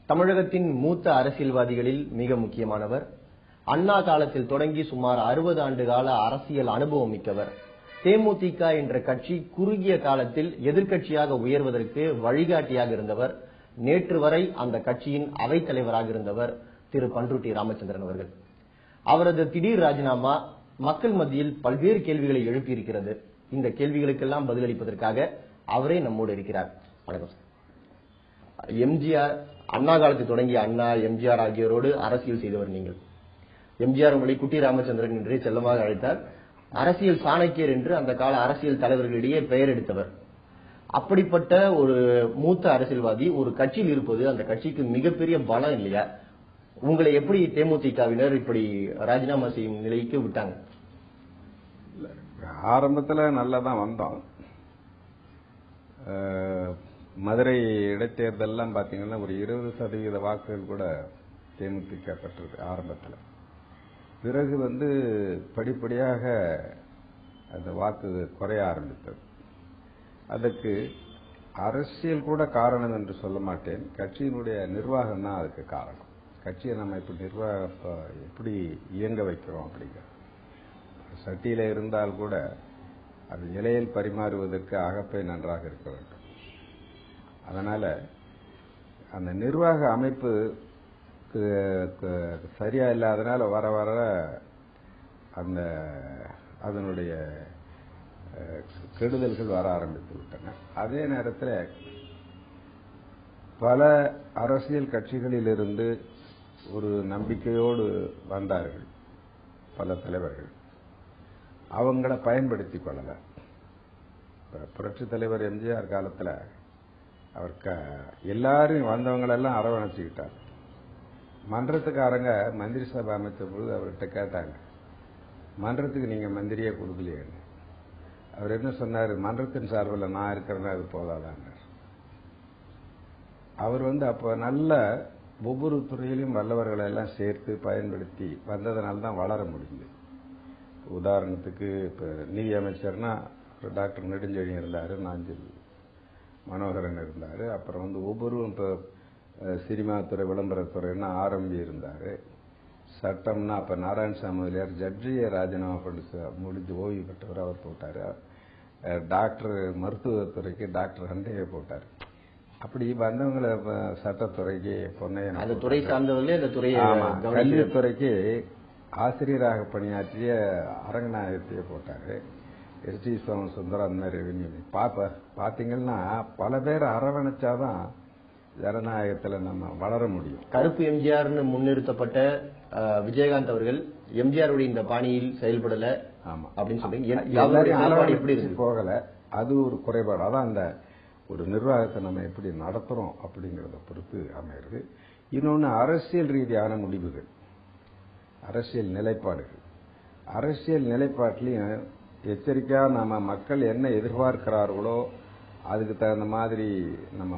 தமிழகத்தின் மூத்த அரசியல்வாதிகளில் மிக முக்கியமானவர். அண்ணா காலத்தில் தொடங்கி சுமார் 60 ஆண்டு கால அரசியல் அனுபவம் மிக்கவர். தேமுதிக என்ற கட்சி குறுகிய காலத்தில் எதிர்க்கட்சியாக உயர்வதற்கு வழிகாட்டியாக இருந்தவர். நேற்று வரை அந்த கட்சியின் அவைத் தலைவராக இருந்தவர் திரு பண்ருட்டி ராமச்சந்திரன் அவர்கள். அவரது திடீர் ராஜினாமா மக்கள் மத்தியில் பல்வேறு கேள்விகளை எழுப்பியிருக்கிறது. இந்த கேள்விகளுக்கெல்லாம் பதிலளிப்பதற்காக அவரே நம்மோடு இருக்கிறார். வணக்கம் சார். எம்ஜிஆர் அண்ணா காலத்தில் தொடங்கிய அண்ணா, எம்ஜிஆர் ஆகியோரோடு அரசியல் செய்தவர் நீங்கள். எம்ஜிஆர் உங்களை குட்டி ராமச்சந்திரன் என்றே செல்லமாக அழைத்தார். அரசியல் சாணக்கியர் என்று அந்த கால அரசியல் தலைவர்களிடையே பெயர் எடுத்தவர். அப்படிப்பட்ட ஒரு மூத்த அரசியல்வாதி ஒரு கட்சியில் இருப்பது அந்த கட்சிக்கு மிகப்பெரிய பலம் இல்லையா? உங்களை எப்படி தேமுதிகவினர் இப்படி ராஜினாமா செய்யும் நிலைக்கு விட்டாங்க? ஆரம்பத்தில் நல்லா தான் வந்தோம். மதுரை இடைத்தேர்தல்லாம் பார்த்தீங்கன்னா ஒரு 20% வாக்குகள் கூட தேமுதிக பெற்றது ஆரம்பத்தில். பிறகு படிப்படியாக அந்த வாக்கு குறைய ஆரம்பித்தது. அதுக்கு அரசியல் கூட காரணம் என்று சொல்ல மாட்டேன், கட்சியினுடைய நிர்வாகம் தான் அதுக்கு காரணம். கட்சியை நம்ம எப்படி இயங்க வைக்கிறோம் அப்படிங்கிற சட்டியில இருந்தால் கூட அது இலையில் பரிமாறுவதற்கு அகப்பை நன்றாக இருக்க வேண்டும். அதனால அந்த நிர்வாக அமைப்பு சரியா இல்லாதனால வர வர அந்த அதனுடைய கெடுதல்கள் வர ஆரம்பித்து விட்டன. அதே நேரத்தில் பல அரசியல் கட்சிகளிலிருந்து ஒரு நம்பிக்கையோடு வந்தார்கள் பல தலைவர்கள். அவங்கள பயன்படுத்திக் கொள்ளல. புரட்சித் தலைவர் எம்ஜிஆர் காலத்தில் அவர் எல்லாரும் வந்தவங்களெல்லாம் அரவணைச்சுக்கிட்டார். மன்றத்துக்காரங்க மந்திரி சபை அமைச்ச பொழுது அவர்கிட்ட கேட்டாங்க, மன்றத்துக்கு நீங்க மந்திரியே கொடுக்கலையே. அவர் என்ன சொன்னார், மன்றத்தின் சார்பில் நான் இருக்கிறேன்னா அது போதாதாங்க. அவர் அப்ப நல்ல ஒவ்வொரு துறையிலும் வல்லவர்களை எல்லாம் சேர்த்து பயன்படுத்தி வந்ததனால தான் வளர முடியுது. உதாரணத்துக்கு இப்ப நிதி அமைச்சர்னா டாக்டர் நெடுஞ்செழியன் இருந்தாரு, நாஞ்சில் மனோகரன் இருந்தாரு. அப்புறம் ஒவ்வொருவரும் இப்போ சினிமா துறை விளம்பரத்துறைன்னா ஆரம்பி இருந்தாரு. சட்டம்னா அப்ப நாராயணசாமி முதலியார் ஜட்ஜியை ராஜினாமா பண்ணி முடிஞ்சு ஓய்வு பெற்றவர், அவர் போட்டாரு. டாக்டர் மருத்துவத்துறைக்கு டாக்டர் ஹண்டையை போட்டார். அப்படி வந்தவங்களை சட்டத்துறைக்கு பொன்னையன், அந்த துறை சார்ந்தவர்களே அந்த துறையை, கல்வித்துறைக்கு ஆசிரியராக பணியாற்றிய அரங்கநாயகத்தையே போட்டாரு. எஸ்.டி. சோமசுந்தரம் அந்த மாதிரி ரெவன்யூ பாத்தீங்கன்னா பல பேர் அரவணைச்சாதான் ஜனநாயகத்தில் நம்ம வளர முடியும். கருப்பு எம்ஜிஆர்னு முன்னிறுத்தப்பட்ட விஜயகாந்த் அவர்கள் எம்ஜிஆருடைய இந்த பாணியில் செயல்படல அப்படின்னு சொல்றீங்க. போகல, அது ஒரு குறைபாடு. அதான் அந்த ஒரு நிர்வாகத்தை நம்ம எப்படி நடத்துறோம் அப்படிங்கறத பொறுத்து அமைகிறது. இன்னொன்னு அரசியல் ரீதியான முடிவுகள், அரசியல் நிலைப்பாடுகள். அரசியல் நிலைப்பாட்டிலையும் எச்சரிக்கையா நம்ம மக்கள் என்ன எதிர்பார்க்கிறார்களோ அதுக்கு தகுந்த மாதிரி நம்ம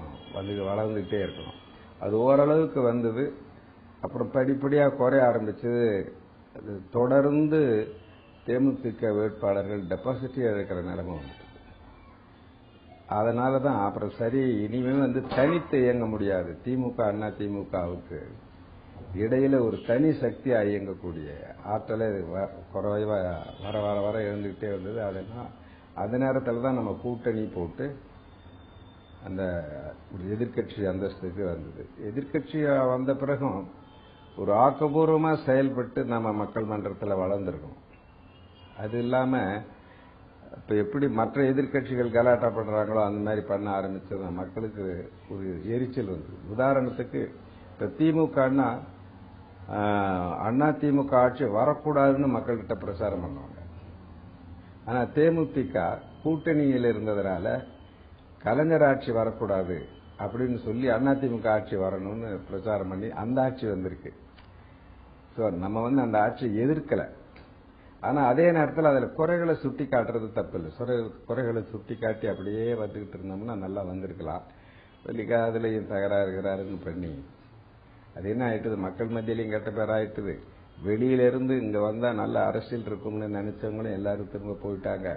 வளர்ந்துகிட்டே இருக்கணும். அது ஓரளவுக்கு வந்தது, அப்புறம் படிப்படியா குறைய ஆரம்பிச்சது. அது தொடர்ந்து தேமுதிக வேட்பாளர்கள் டெபாசிட்டி இழக்கிற நிலைமை வந்துட்டு. அதனாலதான் அப்புறம் சரி இனிமே தனித்து இயங்க முடியாது. திமுக அண்ணா திமுகவுக்கு இடையில ஒரு தனி சக்தியா இயங்கக்கூடிய ஆற்றலை குறைவா வர வர வர எழுந்துகிட்டே வந்தது. அதெல்லாம் அந்த நேரத்தில் தான் நம்ம கூட்டணி போட்டு அந்த ஒரு எதிர்கட்சி அந்தஸ்துக்கு வந்தது. எதிர்கட்சியா வந்த பிறகும் ஒரு ஆக்கப்பூர்வமா செயல்பட்டு நம்ம மக்கள் மன்றத்தில் வளர்ந்துருக்கோம். அது இல்லாம இப்ப எப்படி மற்ற எதிர்கட்சிகள் கலாட்டா பண்றாங்களோ அந்த மாதிரி பண்ண ஆரம்பிச்சது மக்களுக்கு ஒரு எரிச்சல் வந்தது. உதாரணத்துக்கு இப்ப திமுகன்னா அண்ணா திமுக ஆட்சி வரக்கூடாதுன்னு மக்கள்கிட்ட பிரச்சாரம் பண்ணுவாங்க. ஆனா தேமுதிக கூட்டணியில் இருந்ததுனால கலைஞர் ஆட்சி வரக்கூடாது அப்படின்னு சொல்லி அதிமுக ஆட்சி வரணும்னு பிரச்சாரம் பண்ணி அந்த ஆட்சி வந்திருக்கு. நம்ம அந்த ஆட்சியை எதிர்க்கல. ஆனா அதே நேரத்தில் அதுல குறைகளை சுட்டி காட்டுறது தப்பு இல்லை. குறைகளை சுட்டி காட்டி அப்படியே வந்துகிட்டு இருந்தோம்னா நல்லா வந்திருக்கலாம். அதுலயும் தகராறுகிறாருன்னு பண்ணி அது என்ன ஆயிட்டுது, மக்கள் மத்தியிலையும் கெட்ட பேர் ஆயிட்டுது. வெளியில இருந்து இங்க வந்தா நல்ல அரசியல் இருக்கும்னு நினைச்சவங்களும் எல்லாரும் திரும்ப போயிட்டாங்க.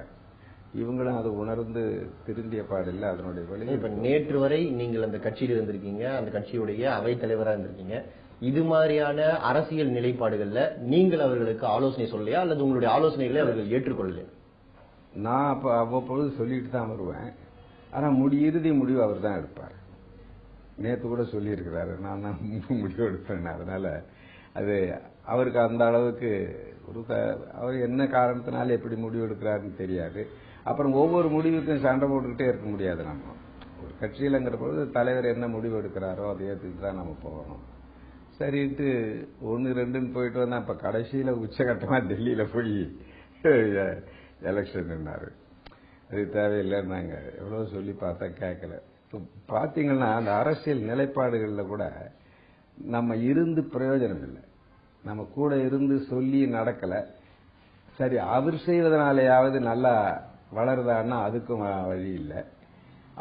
இவங்களும் அதை உணர்ந்து திருந்திய பாடில்லை. அதனுடைய வழி இப்ப நேற்று வரை நீங்கள் அந்த கட்சியில் இருந்திருக்கீங்க, அந்த கட்சியுடைய அவைத் தலைவராக இருந்திருக்கீங்க. இது மாதிரியான அரசியல் நிலைப்பாடுகள்ல நீங்கள் அவர்களுக்கு ஆலோசனை சொல்லலையா, அல்லது உங்களுடைய ஆலோசனைகளை அவர்கள் ஏற்றுக்கொள்ளலையா? நான் அப்ப அவ்வப்பொழுது சொல்லிட்டு தான் வருவேன். ஆனா இறுதி முடிவு அவர் தான் எடுப்பார். நேற்று கூட சொல்லியிருக்கிறாரு, நான் தான் முடிவு எடுப்பேன். அதனால அது அவருக்கு அந்த அளவுக்கு அவர் என்ன காரணத்தினால எப்படி முடிவு எடுக்கிறாருன்னு தெரியாது. அப்புறம் ஒவ்வொரு முடிவுக்கும் சண்டை போட்டுக்கிட்டே இருக்க முடியாது. நம்ம ஒரு கட்சியிலங்கிற பொழுது தலைவர் என்ன முடிவு எடுக்கிறாரோ அதை ஏற்றுக்கிட்டு தான் நம்ம போகணும். சரின்ட்டு 1-2ன்னு போயிட்டு வந்தா இப்ப கடைசியில உச்சகட்டமா டெல்லியில போய் எலெக்ஷன் நின்னாரு. அது தேவையில்லைன்னு நாங்க எவ்வளவு சொல்லி பார்த்தா கேட்கல. பாத்தீங்கன்னா அந்த அரசியல் நிலைப்பாடுகள்ல கூட நம்ம இருந்து பிரயோஜனம் இல்லை. நம்ம கூட இருந்து சொல்லி நடக்கல. சரி, அவர் செய்வதனாலேயாவது நல்லா வளருதான்னா அதுக்கும் வழி இல்லை.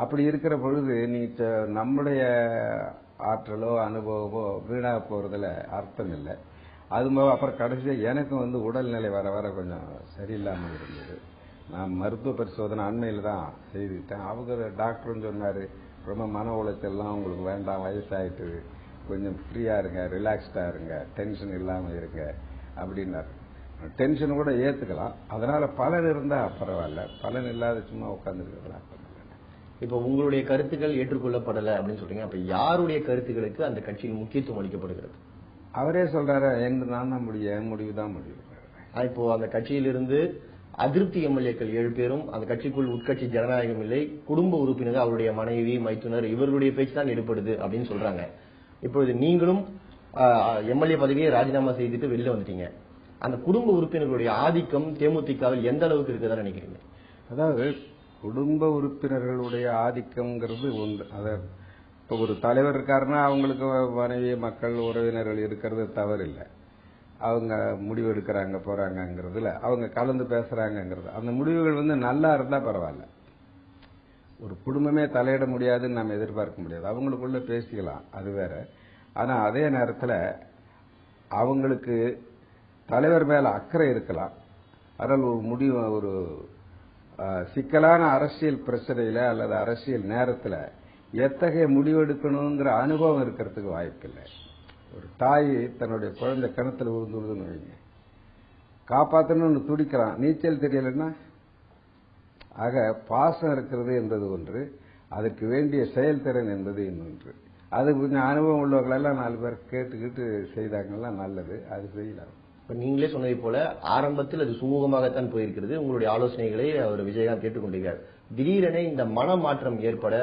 அப்படி இருக்கிற பொழுது நீ நம்முடைய ஆற்றலோ அனுபவமோ வீணா போறதுல அர்த்தம் இல்லை. அது அப்புறம் கடைசியா எனக்கும் உடல்நிலை வர வர கொஞ்சம் சரியில்லாமல் இருந்தது. நான் மருத்துவ பரிசோதனை அண்மையில் தான் செய்துக்கிட்டேன். அவங்க டாக்டர்னு சொன்னாரு, ரொம்ப மன உளைச்சல்லாம் உங்களுக்கு வேண்டாம், வயசாயிட்டு, கொஞ்சம் ஃப்ரீயா இருங்க, ரிலாக்ஸ்டா இருங்க, டென்ஷன் இல்லாம இருங்க அப்படின்னாரு. டென்ஷன் கூட ஏத்துக்கலாம், அதனால பலன் இருந்தா பரவாயில்ல, பலன் இல்லாத சும்மா உட்காந்துருக்கலாம். இப்ப உங்களுடைய கருத்துக்கள் ஏற்றுக்கொள்ளப்படலை அப்படின்னு சொல்றீங்க. அப்ப யாருடைய கருத்துக்களுக்கு அந்த கட்சியில் முக்கியத்துவம் அளிக்கப்படுகிறது? அவரே சொல்றாரு, நான் தான் முடியும், என் முடிவு தான் முடிவு. இப்போ அந்த கட்சியிலிருந்து அதிருப்தி எம்எல்ஏக்கள் 7 பேரும் அந்த கட்சிக்குள் உட்கட்சி ஜனநாயகம் இல்லை, குடும்ப உறுப்பினர், அவருடைய மனைவி, மைத்துனர், இவர்களுடைய பேச்சு தான் எடுப்படுது அப்படின்னு சொல்றாங்க. இப்பொழுது நீங்களும் எம்எல்ஏ பதவியை ராஜினாமா செய்துட்டு வெளியில வந்துட்டீங்க. அந்த குடும்ப உறுப்பினர்களுடைய ஆதிக்கம் தேமுதிகவில் எந்த அளவுக்கு இருக்குதா நினைக்கிறீங்க? அதாவது குடும்ப உறுப்பினர்களுடைய ஆதிக்கம்ங்கிறது ஒன்று. அத இப்ப ஒரு தலைவர் இருக்காருன்னா அவங்களுக்கு மனைவி, மக்கள், உறவினர்கள் இருக்கிறது தவறு இல்லை. அவங்க முடிவு எடுக்கிறாங்க போறாங்கிறதுல அவங்க கலந்து பேசுறாங்கிறது, அந்த முடிவுகள் நல்லா இருந்தா பரவாயில்ல. ஒரு குடும்பமே தலையிட முடியாதுன்னு நம்ம எதிர்பார்க்க முடியாது. அவங்களுக்குள்ள பேசிக்கலாம், அது வேற. ஆனா அதே நேரத்தில் அவங்களுக்கு தலைவர் மேல அக்கறை இருக்கலாம். அதனால் ஒரு முடிவு, ஒரு சிக்கலான அரசியல் பிரச்சனையில அல்லது அரசியல் நேரத்தில் எத்தகைய முடிவெடுக்கணுங்கிற அனுபவம் இருக்கிறதுக்கு வாய்ப்பில்லை. ஒரு தாய் தன்னுடைய குழந்தை கிணத்துல விழுந்துடுதுன்னு வைங்க, காப்பாற்றணும்னு துடிக்கிறான், நீச்சல் தெரியலன்னா. ஆக பாசம் இருக்கிறது என்பது ஒன்று, அதற்கு வேண்டிய செயல்திறன் என்பது இன்னொன்று. அது கொஞ்சம் அனுபவம் உள்ளவர்களெல்லாம் 4 பேர் கேட்டுக்கிட்டு செய்தாங்கன்னா நல்லது, அது செய்யலாம். இப்ப நீங்களே சொன்னதை போல ஆரம்பத்தில் அது சுமூகமாகத்தான் போயிருக்கிறது. உங்களுடைய ஆலோசனைகளை அவர் விஜயகாந்த் கேட்டுக்கொண்டிருக்கிறார். திடீரென இந்த மனமாற்றம் ஏற்பட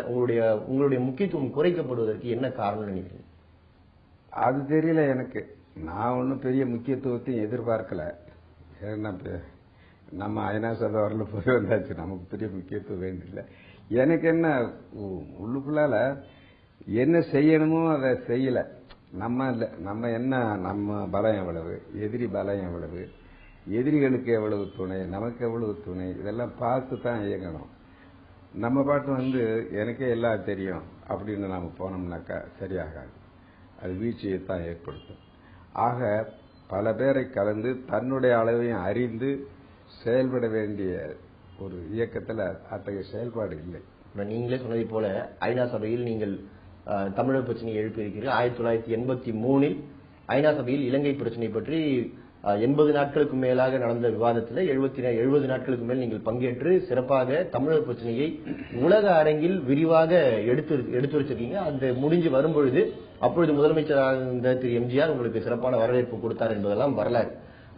உங்களுடைய முக்கியத்துவம் குறைக்கப்படுவதற்கு என்ன காரணம் நினைக்கிறீங்க? அது தெரியல எனக்கு. நான் ஒன்றும் பெரிய முக்கியத்துவத்தையும் எதிர்பார்க்கல. ஏன்னா நம்ம ஐநா சபை வரல போய் வந்தாச்சு, நமக்கு பெரிய முக்கியத்துவம் வேண்டியில்லை. எனக்கு என்ன உள்ளுக்குள்ளால என்ன செய்யணுமோ அதை செய்யல. நம்ம என்ன, நம்ம பலம் எவ்வளவு, எதிரி பலம் எவ்வளவு, எதிரிகளுக்கு எவ்வளவு துணை, நமக்கு எவ்வளவு துணை, இதெல்லாம் பார்த்து தான் இயங்கணும். நம்ம பாட்டு எனக்கே எல்லாம் தெரியும் அப்படின்னு நாம போனோம்னாக்கா சரியாகாது, அது வீழ்ச்சியைத்தான் ஏற்படுத்தும். ஆக பல பேரை கலந்து தன்னுடைய அளவையும் அறிந்து செயல்பட வேண்டிய ஒரு இயக்கத்தில் அத்தகைய செயல்பாடு இல்லை. நீங்களே சொன்னதை போல ஐநா சபையில் நீங்கள் தமிழர் பிரச்சனையை எழுப்பியிருக்கிறீர்கள். 1983 ஐநா சபையில் இலங்கை பிரச்சனை பற்றி 80 நாட்களுக்கு மேலாக நடந்த விவாதத்தில் 70 நாட்களுக்கு மேல் நீங்கள் பங்கேற்று சிறப்பாக தமிழர் பிரச்சனையை உலக அரங்கில் விரிவாக எடுத்துரைச்சிருக்கீங்க. அது முடிஞ்சு வரும்பொழுது அப்பொழுது முதலமைச்சராக இருந்த திரு எம்ஜிஆர் உங்களுக்கு சிறப்பான வரவேற்பு கொடுத்தார் என்பதெல்லாம் வரலாறு.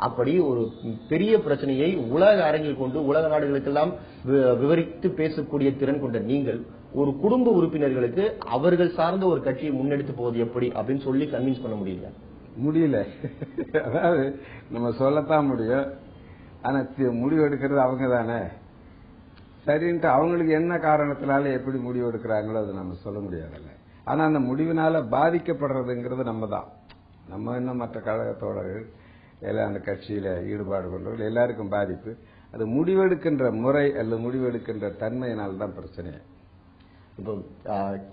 அப்படி ஒரு பெரிய பிரச்சனையை உலக அரங்கில் கொண்டு உலக நாடுகளுக்கெல்லாம் விவரித்து பேசக்கூடிய திறன் கொண்ட நீங்கள் ஒரு குடும்ப உறுப்பினர்களுக்கு அவர்கள் சார்ந்த ஒரு கட்சியை முன்னெடுத்து போவது எப்படி அப்படின்னு சொல்லி கன்வின்ஸ் பண்ண முடியல. அதாவது நம்ம சொல்லத்தான் முடியும், ஆனா முடிவு எடுக்கிறது அவங்க தானே. சரின்ட்டு அவங்களுக்கு என்ன காரணத்தினால எப்படி முடிவு எடுக்கிறாங்களோ அது நம்ம சொல்ல முடியாதுல்ல. ஆனா அந்த முடிவினால பாதிக்கப்படுறதுங்கிறது நம்ம தான். நம்ம என்ன மற்ற கழகத்தோழர்கள் எல்லாம் அந்த கட்சியில ஈடுபாடு கொண்டவர்கள் எல்லாருக்கும் பாதிப்பு. அது முடிவெடுக்கின்ற முறை அல்லது முடிவெடுக்கின்ற தன்மையினால்தான் பிரச்சனை. இப்போ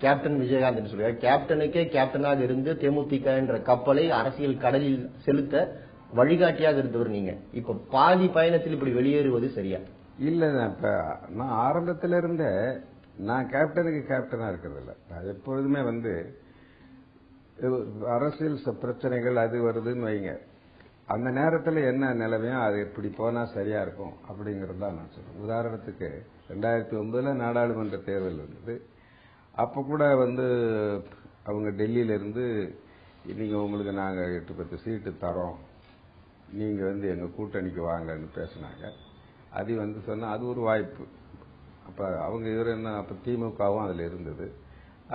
கேப்டன் விஜயகாந்த் சொல்றாரு, கேப்டனுக்கே கேப்டனாக இருந்து தேமுதிக என்ற கப்பலை அரசியல் கடலில் செலுத்த வழிகாட்டியாக இருந்தவர் நீங்க. இப்ப பாதி பயணத்தில் இப்படி வெளியேறுவது சரியா? இல்ல இப்ப நான் ஆரம்பத்துல இருந்தே நான் கேப்டனுக்கு கேப்டனா இருக்கிறதில்ல. நான் எப்பொழுதுமே வந்து அரசியல் பிரச்சனைகள் அது வருதுன்னு வைங்க, அந்த நேரத்தில் என்ன நிலைமையோ அது இப்படி போனா சரியா இருக்கும் அப்படிங்கறது தான் நான் சொல்றேன். உதாரணத்துக்கு 2009 நாடாளுமன்ற தேர்தல் வந்தது. அப்ப கூட வந்து அவங்க டெல்லியில இருந்து நீங்க உங்களுக்கு நாங்க 8-10 சீட்டு தரோம், நீங்க வந்து எங்க கூட்டணிக்கு வாங்கன்னு பேசினாங்க. அது வந்து சொன்னா அது ஒரு வாய்ப்பு. அப்ப அவங்க இவர் என்ன, அப்ப திமுகவும் அதுல இருந்தது.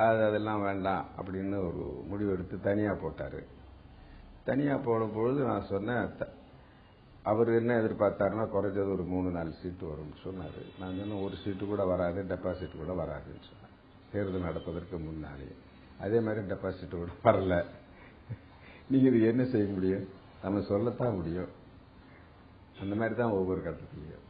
அதெல்லாம் வேண்டாம் அப்படின்னு ஒரு முடிவெடுத்து தனியா போட்டாரு. தனியா போன பொழுது நான் சொன்னேன், அவர் என்ன எதிர்பார்த்தாருன்னா குறைஞ்சது ஒரு 3-4 சீட்டு வரும்னு சொன்னாரு. நான் சொன்னேன் ஒரு சீட்டு கூட வராது, டெபாசிட் கூட வராதுன்னு சொன்னேன். தேர்தல் நடப்பதற்கு முன்னாலே அதே மாதிரி டெபாசிட் கூட வரல. நீங்க இது என்ன செய்ய முடியும், நம்ம சொல்லத்தான் முடியும். அந்த மாதிரி தான் ஒவ்வொரு கட்டத்திலையும்.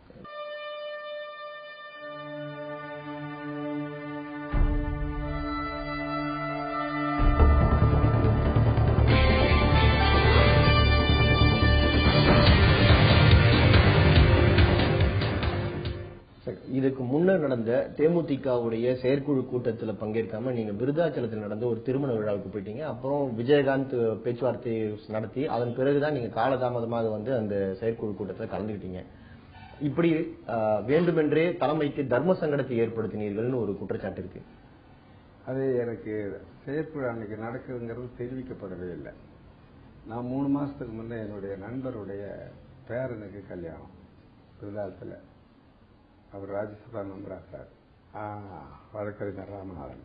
இதுக்கு முன்னர் நடந்த தேமுதிகவுடைய செயற்குழு கூட்டத்தில் பங்கேற்காம நீங்க விருதாச்சலத்தில் நடந்த ஒரு திருமண விழாவுக்கு போயிட்டீங்க. அப்புறம் விஜயகாந்த் பேச்சுவார்த்தை நடத்தி அதன் பிறகுதான் நீங்க காலதாமதமாக வந்து அந்த செயற்குழு கூட்டத்தில் கலந்துக்கிட்டீங்க. இப்படி வேண்டுமென்றே தலைமைக்கு தர்ம சங்கடத்தை ஏற்படுத்தினீர்கள்னு ஒரு குற்றச்சாட்டு இருக்கு. அது எனக்கு செயற்குழு அன்னைக்கு நடக்குதுங்கிறது தெரிவிக்கப்படவே இல்லை. நான் 3 மாசத்துக்கு முன்னே என்னுடைய நண்பருடைய பேரனுக்கு கல்யாணம் விருதாச்சல. அவர் ராஜ்யசபா மெம்பரா சார், வழக்கறிஞர் ராமநாதன்.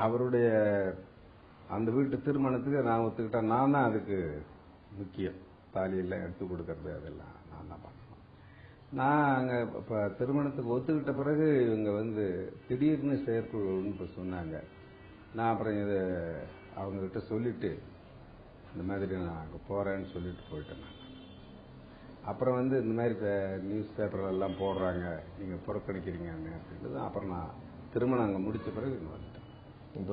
அவருடைய அந்த வீட்டு திருமணத்துக்கு நான் ஒத்துக்கிட்டேன். நான் தான் அதுக்கு முக்கியம், தாலியெல்லாம் எடுத்து கொடுக்கறது அதெல்லாம் நான் தான் பண்ணணும். நான் அங்க இப்ப திருமணத்துக்கு ஒத்துக்கிட்ட பிறகு இவங்க வந்து திடீர்னு செயற்குழுன்னு இப்ப சொன்னாங்க. நான் அப்புறம் இதை அவங்க கிட்ட சொல்லிட்டு இந்த மாதிரி நான் அங்க போறேன்னு சொல்லிட்டு போயிட்டேன். நான் அப்புறம் வந்து இந்த மாதிரி நியூஸ் பேப்பர் எல்லாம் போடுறாங்க, நீங்க புறக்கணிக்கிறீங்க அப்படின்றது. அப்புறம் நான் திருமணம் அங்க முடிச்ச பிறகு வந்துட்டேன். இப்போ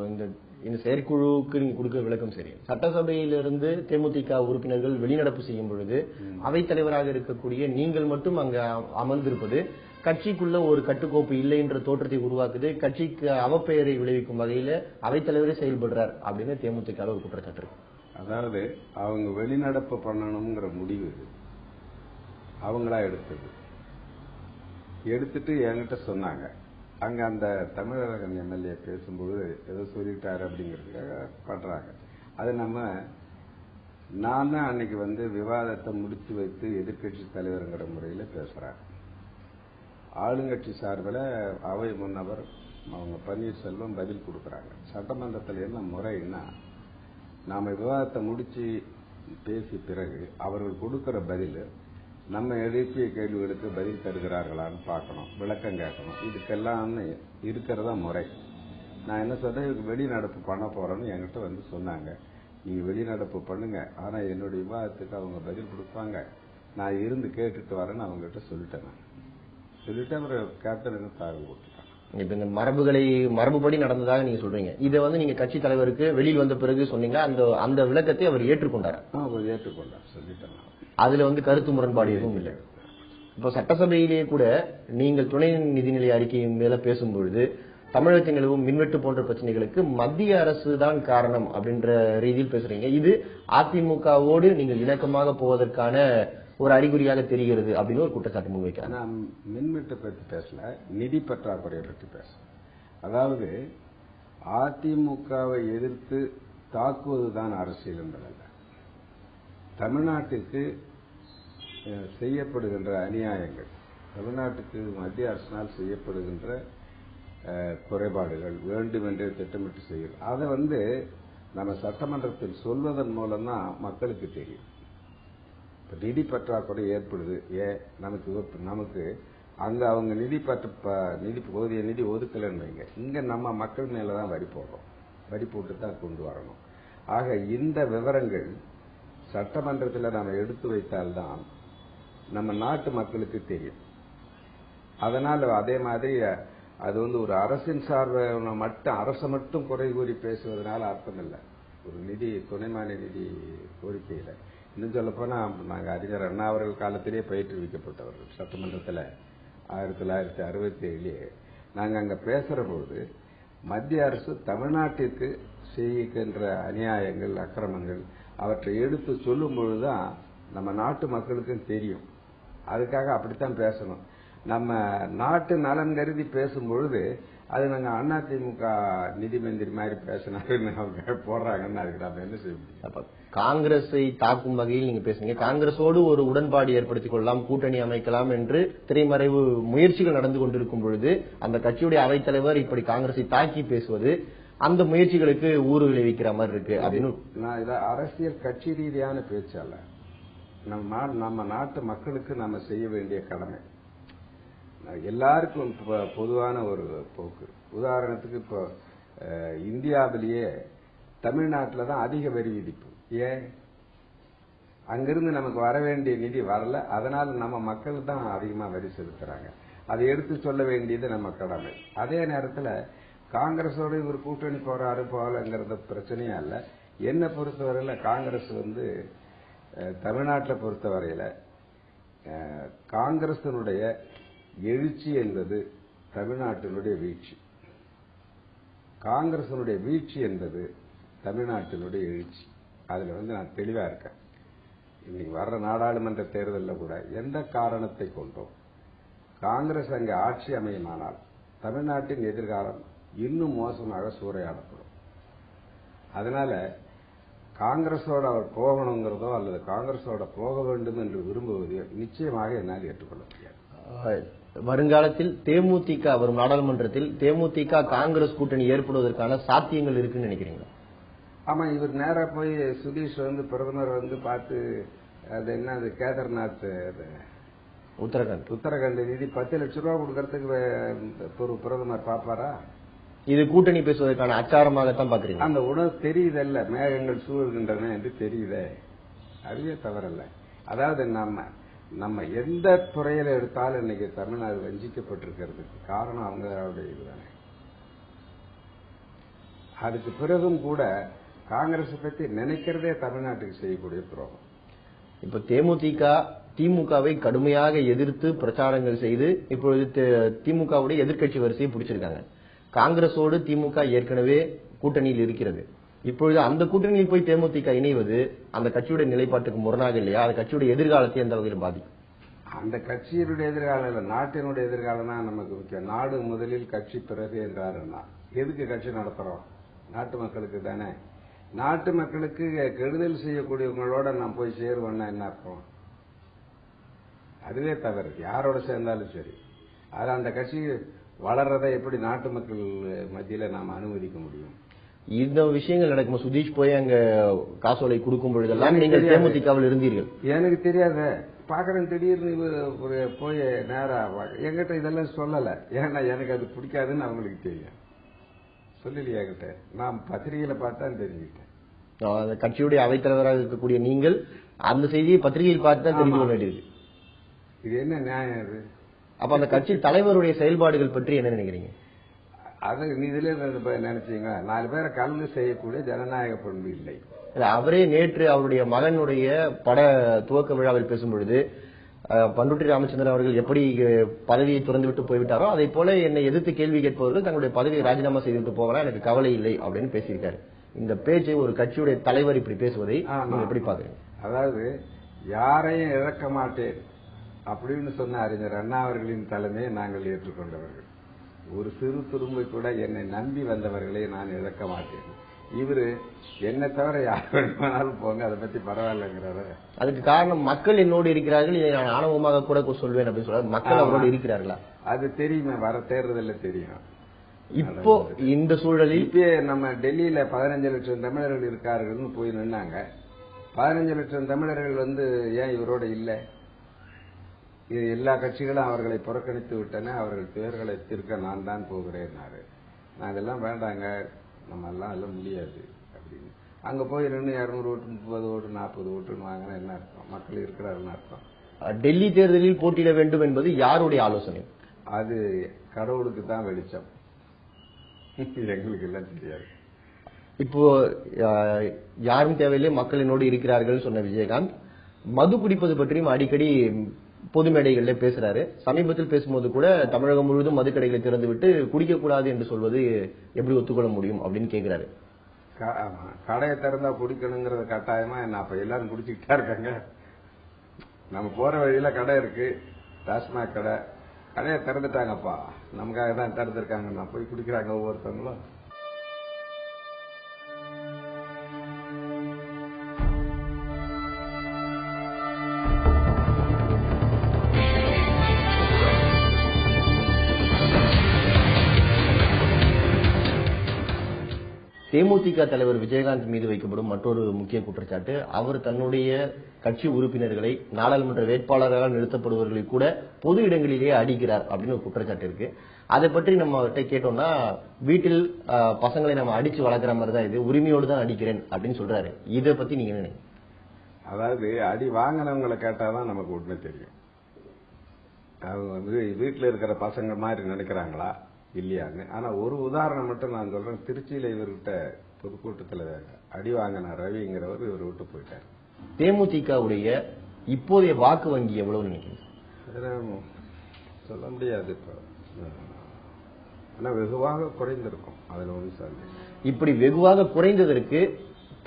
இந்த செயற்குழுவுக்கு நீங்க கொடுக்க விளக்கம் சரி. சட்டசபையிலிருந்து தேமுதிக உறுப்பினர்கள் வெளிநடப்பு செய்யும் பொழுது அவைத்தலைவராக இருக்கக்கூடிய நீங்கள் மட்டும் அங்க அமர்ந்திருப்பது கட்சிக்குள்ள ஒரு கட்டுக்கோப்பு இல்லை என்ற தோற்றத்தை உருவாக்குது, கட்சிக்கு அவப்பெயரை விளைவிக்கும் வகையில அவைத்தலைவரே செயல்படுறார் அப்படின்னு தேமுதிக ஒரு குற்றச்சாட்டு இருக்கு. அதாவது அவங்க வெளிநடப்பு பண்ணணுங்கிற முடிவு அவங்களா எடுத்துட்டு என்கிட்ட சொன்னாங்க. அங்க அந்த தமிழரசன் எம்எல்ஏ பேசும்போது ஏதோ சொல்லிட்டாரு அப்படிங்கிறதுக்காக பண்றாங்க. அது நான் தான் அன்னைக்கு வந்து விவாதத்தை முடிச்சு வைத்து எதிர்கட்சி தலைவருங்கிற முறையில பேசுறேன். ஆளுங்கட்சி சார்பில் அவை முன்னவர் அவங்க பன்னீர்செல்வம் பதில் கொடுக்கறாங்க. சட்டமன்றத்தில் என்ன முறைன்னா, நாம விவாதத்தை முடிச்சு பேசிய பிறகு அவர்கள் கொடுக்கிற பதில் நம்ம எழுப்பிய கேள்விகளுக்கு பதில் தருகிறார்களான்னு பார்க்கணும், விளக்கம் கேட்கணும். இதுக்கெல்லாம் இருக்கிறதா முறை. நான் என்ன சொல்றேன், வெளிநடப்பு பண்ண போறேன்னு என்கிட்ட வந்து சொன்னாங்க. நீங்க வெளிநடப்பு பண்ணுங்க, ஆனா என்னுடைய விவாதத்துக்கு அவங்க பதில் கொடுப்பாங்க, நான் இருந்து கேட்டுட்டு வரேன்னு அவங்க கிட்ட சொல்லிட்டேன். நான் சொல்லிட்டு அப்புறம் கேப்டன் தாக்கல் போட்டுட்டாங்க. இப்ப இந்த மரபுபடி நடந்ததாக நீங்க சொல்றீங்க. இதை வந்து நீங்க கட்சி தலைவருக்கு வெளியில் வந்த பிறகு சொன்னீங்க, அந்த விளக்கத்தை அவர் ஏற்றுக்கொண்டார். அவர் ஏற்றுக்கொண்டார், சொல்லிட்டேன். அதுல வந்து கருத்து முரண்பாடு எதுவும் இல்லை. இப்போ சட்டசபையிலேயே கூட நீங்கள் துணை நிதிநிலை அறிக்கையின் மேல பேசும்பொழுது தமிழகத்தில் நிலவும் மின்வெட்டு போன்ற பிரச்சனைகளுக்கு மத்திய அரசு தான் காரணம் அப்படின்ற ரீதியில் பேசுறீங்க. இது அதிமுகவோடு நீங்கள் இணக்கமாக போவதற்கான ஒரு அறிகுறியாக தெரிகிறது அப்படின்னு ஒரு குற்றச்சாட்டு முன்வைக்கிறாங்க. நான் மின்வெட்டு பற்றி பேசல, நிதி பற்றாக்குறையை பற்றி பேச. அதாவது அதிமுகவை எதிர்த்து தாக்குவதுதான் அரசியல் என்பதல்ல. தமிழ்நாட்டுக்கு செய்யப்படுகின்ற அநியாயங்கள், தமிழ்நாட்டுக்கு மத்திய அரசினால் செய்யப்படுகின்ற குறைபாடுகள், வேண்டுமென்றே திட்டமிட்டு செய்யும், அதை வந்து நம்ம சட்டமன்றத்தில் சொல்வதன் மூலம் தான் மக்களுக்கு தெரியும். இப்ப நிதி பற்றாக்குறை ஏற்படுது, நமக்கு அங்க அவங்க போதிய நிதி ஒதுக்கலன்னு வைங்க, இங்க நம்ம மக்கள் மேலதான் வரி போடுறோம், வரி போட்டு தான் கொண்டு வரணும். ஆக இந்த விவரங்கள் சட்டமன்றத்தில் நாம எடுத்து வைத்தால்தான் நம்ம நாட்டு மக்களுக்கு தெரியும். அதனால அதே மாதிரி அது வந்து ஒரு அரசின் சார்பை மட்டும் அரசை மட்டும் குறை கூறி பேசுவதனால அர்த்தம் இல்லை. ஒரு துணைமான நிதி கோரிக்கையில இன்னும் சொல்ல போனா நாங்க அறிஞர் அண்ணா அவர்கள் காலத்திலேயே பயிற்றுவிக்கப்பட்டவர்கள். சட்டமன்றத்தில் 1967 நாங்க அங்க பேசுற போது மத்திய அரசு தமிழ்நாட்டிற்கு செய்கின்ற அநியாயங்கள், அக்கிரமங்கள் அவற்றை எடுத்து சொல்லும் பொழுதுதான் நம்ம நாட்டு மக்களுக்கும் தெரியும். அதுக்காக அப்படித்தான் பேசணும். நம்ம நாட்டு நலன் கருதி பேசும் பொழுது அது நாங்க அதிமுக நிதி மந்திரி மாதிரி பேசினாருன்னு அவங்க போடுறாங்கன்னு அதுக்கு நம்ம என்ன செய்ய முடியும்? காங்கிரஸை தாக்கும் வகையில் நீங்க பேசுங்க. காங்கிரஸோடு ஒரு உடன்பாடு ஏற்படுத்திக் கொள்ளலாம், கூட்டணி அமைக்கலாம் என்று திரைமறைவு முயற்சிகள் நடந்து கொண்டிருக்கும் பொழுது அந்த கட்சியுடைய அவைத்தலைவர் இப்படி காங்கிரஸை தாக்கி பேசுவது அந்த முயற்சிகளுக்கு ஊறு விளைவிக்கிற மாதிரி இருக்கு அப்படின்னு நான் இதை அரசியல் கட்சி ரீதியான பேச்சால நம்ம நாட்டு மக்களுக்கு நம்ம செய்ய வேண்டிய கடமை எல்லாருக்கும் பொதுவான ஒரு போக்கு. உதாரணத்துக்கு இப்போ இந்தியாவிலேயே தமிழ்நாட்டில் தான் அதிக வரி விதிப்பு. ஏன்? அங்கிருந்து நமக்கு வர வேண்டிய நிதி வரல, அதனால நம்ம மக்கள் தான் அதிகமாக வரி செலுத்துறாங்க. அதை எடுத்து சொல்ல வேண்டியது நம்ம கடமை. அதே நேரத்தில் காங்கிரஸோட இவர் கூட்டணி போறாரு போலங்கிறது பிரச்சனையே அல்ல. என்னை பொறுத்தவரையில காங்கிரஸ் தமிழ்நாட்டில் பொறுத்தவரையில காங்கிரசினுடைய எழுச்சி என்பது தமிழ்நாட்டினுடைய வீழ்ச்சி. காங்கிரசினுடைய வீழ்ச்சி என்பது தமிழ்நாட்டினுடைய எழுச்சி. அதுல நான் தெளிவா இருக்கேன். இன்னைக்கு வர்ற நாடாளுமன்ற தேர்தலில் கூட எந்த காரணத்தை கொண்டோம் காங்கிரஸ் அங்கே ஆட்சி அமையுமானால் தமிழ்நாட்டின் எதிர்காலம் இன்னும் மோசமாக சூறையாடப்படும். அதனால காங்கிரஸோட அவர் போகணுங்கிறதோ அல்லது காங்கிரஸோட போக வேண்டும் என்று விரும்புவதையோ நிச்சயமாக என்னால் ஏற்றுக்கொள்ள முடியாது. வருங்காலத்தில் தேமுதிக வரும் நாடாளுமன்றத்தில் தேமுதிக காங்கிரஸ் கூட்டணி ஏற்படுவதற்கான சாத்தியங்கள் இருக்குன்னு நினைக்கிறீங்களா? ஆமா, இவர் நேரா போய் சுதீஷ் பிரதமர் பார்த்து அது என்ன அது கேதார்நாத் உத்தரகாண்ட் நிதி 10 லட்சம் ரூபாய் கொடுக்கறதுக்கு பிரதமர் பாப்பாரா? இது கூட்டணி பேசுவதற்கான அச்சாரமாகத்தான் பாக்குறீங்க. அந்த உணவு தெரியுதல்ல, மேகங்கள் சூழ்கின்றன என்று தெரியுதே, அதுவே தவறல்ல. அதாவது நம்ம எந்த துறையில எடுத்தாலும் இன்னைக்கு தமிழ்நாடு வஞ்சிக்கப்பட்டிருக்கிறதுக்கு காரணம் அவங்களுடைய இதுதானே. அதுக்கு பிறகும் கூட காங்கிரஸ் பத்தி நினைக்கிறதே தமிழ்நாட்டுக்கு செய்யக்கூடிய துரோகம். இப்ப தேமுதிக திமுகவை கடுமையாக எதிர்த்து பிரச்சாரங்கள் செய்து இப்பொழுது திமுகவுடைய எதிர்க்கட்சி வரிசையை பிடிச்சிருக்காங்க. காங்கிரஸோடு திமுக ஏற்கனவே கூட்டணியில் இருக்கிறது. இப்பொழுது அந்த கூட்டணியில் போய் தேமுதிக இணைவது அந்த கட்சியுடைய நிலைப்பாட்டுக்கு முரணாக இல்லையா? அந்த கட்சியுடைய எதிர்காலத்தை எந்த வகையில் பாதிக்கும்? அந்த கட்சியினுடைய எதிர்காலம் இல்ல, நாட்டினுடைய எதிர்காலம் தான் நமக்கு முக்கியம். நாடு முதலில் கட்சி பிறகு என்றாருன்னா எதுக்கு கட்சி நடத்துறோம்? நாட்டு மக்களுக்கு தானே. நாட்டு மக்களுக்கு கெடுதல் செய்யக்கூடியவங்களோட நான் போய் சேருவேன்னா என்ன அர்த்தம்? அதுவே தவறு. யாரோட சேர்ந்தாலும் சரி. அது அந்த கட்சி வளர்றதை எப்படி நாட்டு மக்கள் மத்தியில நாம அனுமதிக்க முடியும்? இந்த விஷயங்கள் நடக்கும். சுதீஷ் போய் அங்க காசோலை கொடுக்கும் பொழுதெல்லாம் நீங்கள் தேமுதிகவில் இருந்தீர்கள். எனக்கு தெரியாத பாக்குறேன். திடீர்னு போய் நேரா என்கிட்ட இதெல்லாம் சொல்லல. ஏன்னா எனக்கு அது பிடிக்காதுன்னு அவங்களுக்கு தெரியும். சொல்லலையா கிட்ட? நான் பத்திரிகையில பார்த்தா தெரிஞ்சுக்கிட்டேன். கட்சியுடைய அவைத்தலைவராக இருக்கக்கூடிய நீங்கள் அந்த செய்தியை பத்திரிகையில் பார்த்து தான் தெரிந்து கொள்ள வேண்டியிருக்கு. இது என்ன நியாயம்? அது அப்ப அந்த கட்சி தலைவருடைய செயல்பாடுகள் பற்றி என்ன நினைக்கிறீங்க? அது இதுல நினைச்சீங்க 4 பேரை கலந்து செய்யக்கூடிய ஜனநாயக பண்பு இல்லை. அவரே நேற்று அவருடைய மகனுடைய பட துவக்க விழாவில் பேசும்பொழுது பண்ருட்டி ராமச்சந்திரன் அவர்கள் எப்படி பதவியை துறந்து விட்டு போய்விட்டாரோ அதே போல என்னை எதிர்த்து கேள்வி கேட்பவர்கள் தங்களுடைய பதவியை ராஜினாமா செய்துவிட்டு போகலாம், எனக்கு கவலை இல்லை அப்படின்னு பேசியிருக்காரு. இந்த பேச்சை ஒரு கட்சியுடைய தலைவர் இப்படி பேசுவதை நீங்க எப்படி பாக்குறீங்க? அதாவது யாரையும் இழக்க மாட்டேன் அப்படின்னு சொன்ன அறிஞர் அண்ணா அவர்களின் தலைமையை நாங்கள் ஏற்றுக்கொண்டவர்கள். ஒரு சிறு துரும்பை கூட என்னை நம்பி வந்தவர்களை நான் இழக்க மாட்டேன். இவரு என்னை தவிர யார் வேணுமானாலும் போங்க, அதை பத்தி பரவாயில்லைங்கிறாரு. அதுக்கு காரணம் மக்கள் என்னோடு இருக்கிறார்கள், இதை நான் ஆணவமாக கூட சொல்வேன் அப்படின்னு சொல்றாரு. மக்கள் அவரோடு இருக்கிறார்களா? அது தெரியுமே, வர தேர்தலில் தெரியும். இப்போ இந்த சூழலில் இப்ப நம்ம டெல்லியில 15 லட்சம் தமிழர்கள் இருக்கார்கள்னு போய் நின்னாங்க. 15 லட்சம் தமிழர்கள் ஏன் இவரோட இல்ல? இது எல்லா கட்சிகளும் அவர்களை புறக்கணித்து விட்டன. அவர்கள் பேர்களை தீர்க்க நான் தான் போகிறேன்னாரு. நான் இதெல்லாம் வேண்டாங்க, நம்ம எல்லாம் முடியாது அப்படின்னு அங்க போய் 200 ஓட்டு 30 ஓட்டு 40 ஓட்டுன்னு வாங்கினா என்ன அர்த்தம்? மக்கள் இருக்கிறாருன்னு அர்த்தம். டெல்லி தேர்தலில் போட்டியிட வேண்டும் என்பது யாருடைய ஆலோசனை? அது கடவுளுக்கு தான் வெளிச்சம், எங்களுக்கு எல்லாம் தெரியாது. இப்போ யாரும் தேவையில்லை, மக்கள் என்னோடு இருக்கிறார்கள் சொன்ன விஜயகாந்த் மது குடிப்பது பற்றியும் அடிக்கடி பொது மேடைகள்ல பேசுறாரு. சமீபத்தில் பேசும்போது கூட தமிழகம் முழுவதும் மதுக்கடைகளை திறந்து விட்டு குடிக்க கூடாது என்று சொல்வது எப்படி ஒத்துக்கொள்ள முடியும் அப்படின்னு கேக்குறாரு. கடையை திறந்தா குடிக்கணுங்கிறது கட்டாயமா என்ன? அப்ப எல்லாரும் குடிச்சுக்கிட்டா இருக்காங்க. நம்ம போற வழியில கடை இருக்கு, டாஸ்மாக் கடை, கடையை திறந்துட்டாங்கப்பா, நமக்காக தான் திறந்துருக்காங்க, நான் போய் குடிக்கிறாங்க ஒவ்வொருத்தவங்களும். தேமுதிக தலைவர் விஜயகாந்த் மீது வைக்கப்படும் மற்றொரு முக்கிய குற்றச்சாட்டு, அவர் தன்னுடைய கட்சி உறுப்பினர்களை நாடாளுமன்ற வேட்பாளராக நிறுத்தப்படுபவர்களை கூட பொது இடங்களிலேயே அடிக்கிறார் அப்படின்னு ஒரு குற்றச்சாட்டு இருக்கு. அதை பற்றி நம்ம அவர்கிட்ட கேட்டோம்னா, வீட்டில் பசங்களை நம்ம அடிச்சு வளர்க்குற மாதிரி தான், இது உரிமையோடு தான் அடிக்கிறேன் அப்படின்னு சொல்றாரு. இதை பத்தி நீங்க என்ன? அதாவது அடி வாங்கினவங்களை கேட்டாதான் நமக்கு உண்மை தெரியும். அவங்க வந்து வீட்டில் இருக்கிற பசங்க மாதிரி நினைக்கிறாங்களா இல்லையான்னு. ஆனா ஒரு உதாரணம் மட்டும் நான் சொல்றேன். திருச்சியில இவர்கிட்ட பொதுக்கூட்டத்தில் அடி வாங்கின ரவிங்கிறவர் இவர் விட்டு போயிட்டார். தேமுதிகவுடைய இப்போதைய வாக்கு வங்கி எவ்வளவு நினைக்கிறீங்க? சொல்ல முடியாது. இப்ப ஆனா வெகுவாக குறைந்திருக்கும். அதுல ஒன்று சார், இப்படி வெகுவாக குறைந்ததற்கு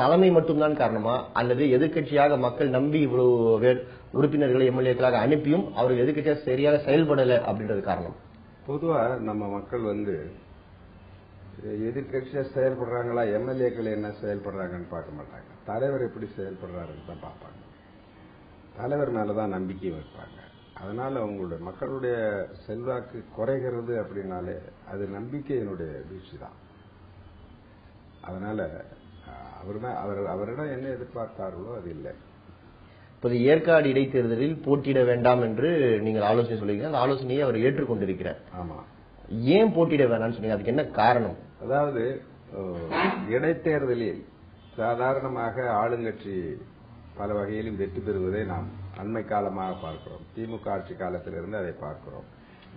தலைமை மட்டும்தான் காரணமா, அல்லது எதிர்கட்சியாக மக்கள் நம்பி இவ்வளவு பேர் உறுப்பினர்களை எம்எல்ஏக்களாக அனுப்பியும் அவர்கள் எதிர்கட்சியாக சரியாக செயல்படலை அப்படின்றது காரணம்? பொதுவா நம்ம மக்கள் வந்து எதிர்கட்சியா செயல்படுறாங்களா, எம்எல்ஏக்கள் என்ன செயல்படுறாங்கன்னு பார்க்க மாட்டாங்க. தலைவர் எப்படி செயல்படுறாருன்னு தான் பார்ப்பாங்க. தலைவர் மேலதான் நம்பிக்கை வைப்பாங்க. அதனால அவங்களுடைய மக்களுடைய செல்வாக்கு குறைகிறது அப்படின்னாலே அது நம்பிக்கையினுடைய வீழ்ச்சி தான். அதனால அவரிடம் என்ன எதிர்பார்த்தார்களோ அது இல்லை. இப்போது ஏற்காடு இடைத்தேர்தலில் போட்டியிட வேண்டாம் என்று நீங்கள் ஆலோசனை சொல்லுவீங்க. அந்த ஆலோசனையை அவர் ஏற்றுக்கொண்டிருக்கிறார். ஆமா. ஏன் போட்டியிட வேணாம்னு சொன்னீங்க? அதுக்கு என்ன காரணம்? அதாவது இடைத்தேர்தலில் சாதாரணமாக ஆளுங்கட்சி பல வகையிலும் வெற்றி பெறுவதை நாம் அண்மை காலமாக பார்க்கிறோம். திமுக ஆட்சி காலத்திலிருந்து அதை பார்க்கிறோம்.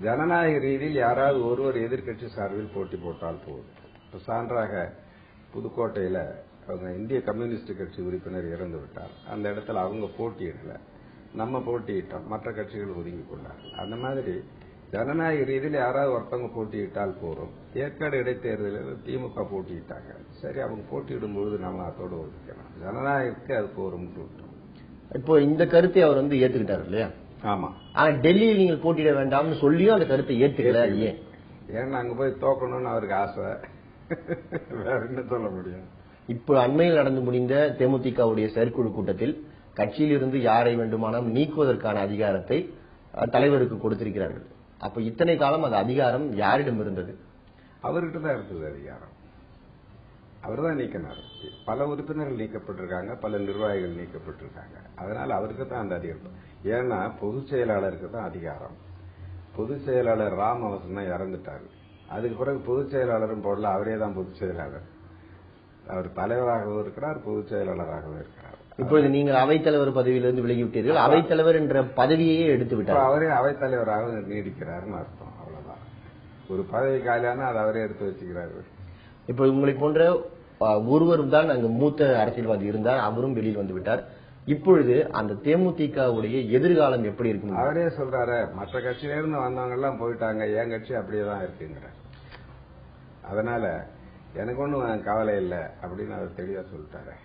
ஜனநாயக ரீதியில் யாராவது ஒருவர் எதிர்கட்சி சார்பில் போட்டி போட்டால் போதும். இப்ப சான்றாக புதுக்கோட்டையில அவங்க இந்திய கம்யூனிஸ்ட் கட்சி உறுப்பினர் இறந்து விட்டார். அந்த இடத்துல அவங்க போட்டியிடல, நம்ம போட்டியிட்டோம், மற்ற கட்சிகள் ஒதுங்கி கொண்டார்கள். அந்த மாதிரி ஜனநாயக ரீதியில் யாராவது ஒருத்தவங்க போட்டியிட்டால் போறோம். ஏற்காடு இடைத்தேர்தலில் திமுக போட்டியிட்டாங்க. சரி, அவங்க போட்டியிடும் பொழுது நம்ம அதோடு ஒதுக்கணும். ஜனநாயகத்துக்கு அது போறோம் விட்டோம். இப்போ இந்த கருத்தை அவர் வந்து ஏத்துக்கிட்டாரு இல்லையா? ஆமா. ஆனா டெல்லியில் நீங்கள் போட்டியிட வேண்டாம்னு சொல்லியும் அந்த கருத்தை ஏத்துக்கல. ஏன்னா அங்க போய் தோக்கணும்னு அவருக்கு ஆசை, வேற என்ன சொல்ல முடியும். இப்போ அண்மையில் நடந்து முடிந்த தேமுதிகவுடைய செயற்குழு கூட்டத்தில் கட்சியில் இருந்து யாரை வேண்டுமானாலும் நீக்குவதற்கான அதிகாரத்தை தலைவருக்கு கொடுத்திருக்கிறார்கள். அப்ப இத்தனை காலம் அந்த அதிகாரம் யாரிடம் இருந்தது? அவர்கிட்ட தான் இருந்தது அதிகாரம். அவர் தான் நீக்கினார். பல உறுப்பினர்கள் நீக்கப்பட்டிருக்காங்க, பல நிர்வாகிகள் நீக்கப்பட்டிருக்காங்க. அதனால அவருக்கு தான் அந்த அதிகாரம். ஏன்னா பொதுச் செயலாளருக்கு தான் அதிகாரம். பொதுச் செயலாளர் ராமவசன் தான் இறந்துட்டாரு. அதுக்கு பிறகு பொதுச் செயலாளரும் போடல, அவரே தான் பொதுச் செயலாளர். அவர் தலைவராகவும் இருக்கிறார், பொதுச் செயலாளராகவும் இருக்கிறார். இப்பொழுது நீங்கள் அவைத்தலைவர் பதவியிலிருந்து விலகிவிட்டீர்கள். அவைத்தலைவர் என்ற பதவியே எடுத்து விட்டார். அவரே அவைத்தலைவராக நீடிக்கிறாருன்னு அர்த்தம். அவ்வளவுதான். ஒரு பதவி காலியான அதை அவரே எடுத்து வச்சுக்கிறாரு. இப்ப உங்களை போன்ற ஒருவரும் தான் அங்கு மூத்த அரசியல்வாதி இருந்தார், அவரும் வெளியில் வந்து விட்டார். இப்பொழுது அந்த தேமுதிகவுடைய எதிர்காலம் எப்படி இருக்கும்? அவரே சொல்றாரு, மற்ற கட்சியில இருந்து வந்தவங்க எல்லாம் போயிட்டாங்க, என் கட்சி அப்படியே தான் இருக்குங்கிறார். அதனால எனக்கு ஒன்றும் கவலை இல்லை அப்படின்னு அவர் தெளிவா சொல்லிட்டாரு.